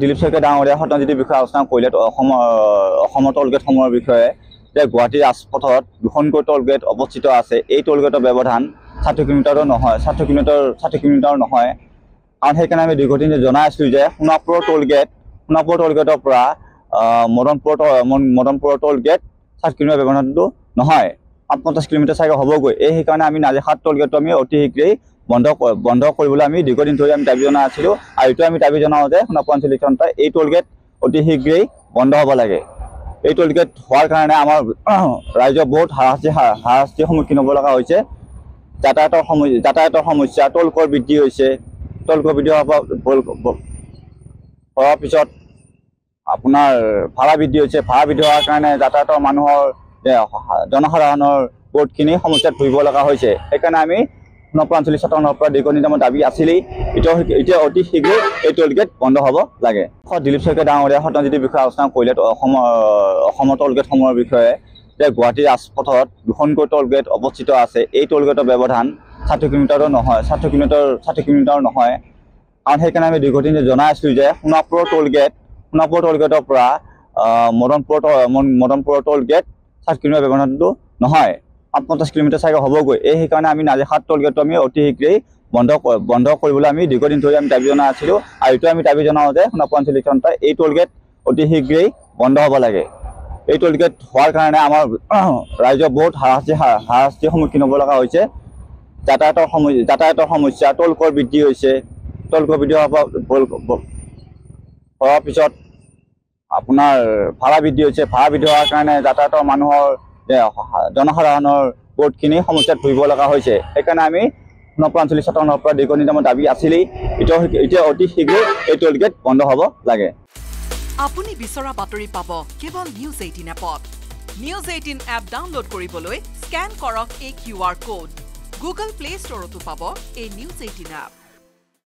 দিলীপ শইকীয়া ডাঙৰীয়া শতাঞ্জলি বিষয়ে আলোচনা কৰিলে অসমৰ টোলগেটসমূহৰ বিষয়ে যে গুৱাহাটীৰ ৰাজপথত দুখনকৈ টোলগেট অৱস্থিত আছে। এই টোলগেটৰ ব্যৱধান 60 কিলোমিটাৰো নহয়, 60 কিলোমিটাৰ নহয়। কাৰণ সেইকাৰণে আমি দীৰ্ঘদিন জনাই আছিলোঁ যে সোণাপুৰৰ টোলগেটৰ পৰা মদনপুৰৰ টোলগেট 60 কিলোমিটাৰ ব্যৱধানটো নহয়, 50 কিলোমিটাৰ চাগে হ'বগৈ। সেইকাৰণে আমি নাজিৰহাট টোলগেটটো আমি অতি শীঘ্ৰেই বন্ধ কৰিবলৈ আমি দীৰ্ঘদিন ধৰি আমি দাবী জনাই আছিলোঁ। আৰু এইটো আমি দাবী জনাওঁ যে সোণাপুৰ আঞ্চলিক তন্ত্ৰই এই টোলগেট অতি শীঘ্ৰেই বন্ধ হ'ব লাগে। এই টোলগেট হোৱাৰ কাৰণে আমাৰ ৰাইজৰ বহুত হাৰাশাস্তিৰ সন্মুখীন হ'ব লগা হৈছে। যাতায়াতৰ সমস্যা, টোলকৰ বৃদ্ধি হৈছে। টোলকৰ বৃদ্ধি হোৱাৰ পিছত আপোনাৰ ভাড়া বৃদ্ধি হৈছে। ভাড়া বৃদ্ধি হোৱাৰ কাৰণে যাতায়াতৰ জনসাধাৰণৰ বহুতখিনি সমস্যাত ভুগিব লগা হৈছে। সেইকাৰণে আমি সোণাপুৰ আঞ্চলিক ছাত্ৰৰ পৰা দীৰ্ঘদিনৰ দাবী আছিলেই। এতিয়া অতি শীঘ্ৰেই এই টোলগেট বন্ধ হ'ব লাগে। দিলীপ শইকীয়া ডাঙৰীয়া শতাঞ্জলিৰ বিষয়ে আলোচনা কৰিলে অসমৰ টোলগেটসমূহৰ বিষয়ে যে গুৱাহাটীৰ ৰাজপথত দুখনকৈ টোলগেট অৱস্থিত আছে। এই টোলগেটৰ ব্যৱধান 60 কিলোমিটাৰো নহয়, 60 কিলোমিটাৰো নহয়। কাৰণ সেইকাৰণে আমি দীৰ্ঘদিন জনাই আছিলোঁ যে সোণাপুৰৰ টোলগেটৰ পৰা মদনপুৰৰ টোলগেট 60 কিলোমিটাৰ ব্যৱধানটো নহয়, 50 কিলোমিটাৰ চাগে হ'বগৈ। সেইকাৰণে আমি নাজিৰহাট টোলগেটটো আমি অতি শীঘ্ৰেই বন্ধ কৰিবলৈ আমি দীৰ্ঘদিন ধৰি আমি দাবী জনাই আছিলোঁ। আৰু এইটো আমি দাবী জনাওঁ যে সোণাপুৰ আঞ্চলিক তন্ত্ৰই এই টোলগেট অতি শীঘ্ৰেই বন্ধ হ'ব লাগে। এই টোলগেট হোৱাৰ কাৰণে আমাৰ ৰাইজৰ বহুত হাৰাশাস্তিৰ সন্মুখীন হ'ব লগা হৈছে। যাতায়াতৰ সমস্যা, টোলকৰ বৃদ্ধি হৈছে। টোলকৰ বৃদ্ধি হোৱাৰ পিছত আপোনাৰ ভাড়া বৃদ্ধি হৈছে। ভাড়া বৃদ্ধি হোৱাৰ কাৰণে জনসাধাৰণৰ বহুতখিনি সমস্যাত ভুগিব লগা হৈছে। সেইকাৰণে আমি সোণাপুৰ আঞ্চলিক ছাত্ৰৰ পৰা দীৰ্ঘদিন দাবী আছিলেই। এতিয়া অতি শীঘ্ৰেই এই টোলগেট বন্ধ হ'ব লাগে। আপুনি বিচৰা বাতৰি পাব কেৱল নিউজ 18 এপত। নিউজ 18 এপ ডাউনলোড কৰিবলৈ স্কেন কৰক এই QR কোড। গুগল প্লে ষ্টৰতো পাব এই নিউজ 18 এপ।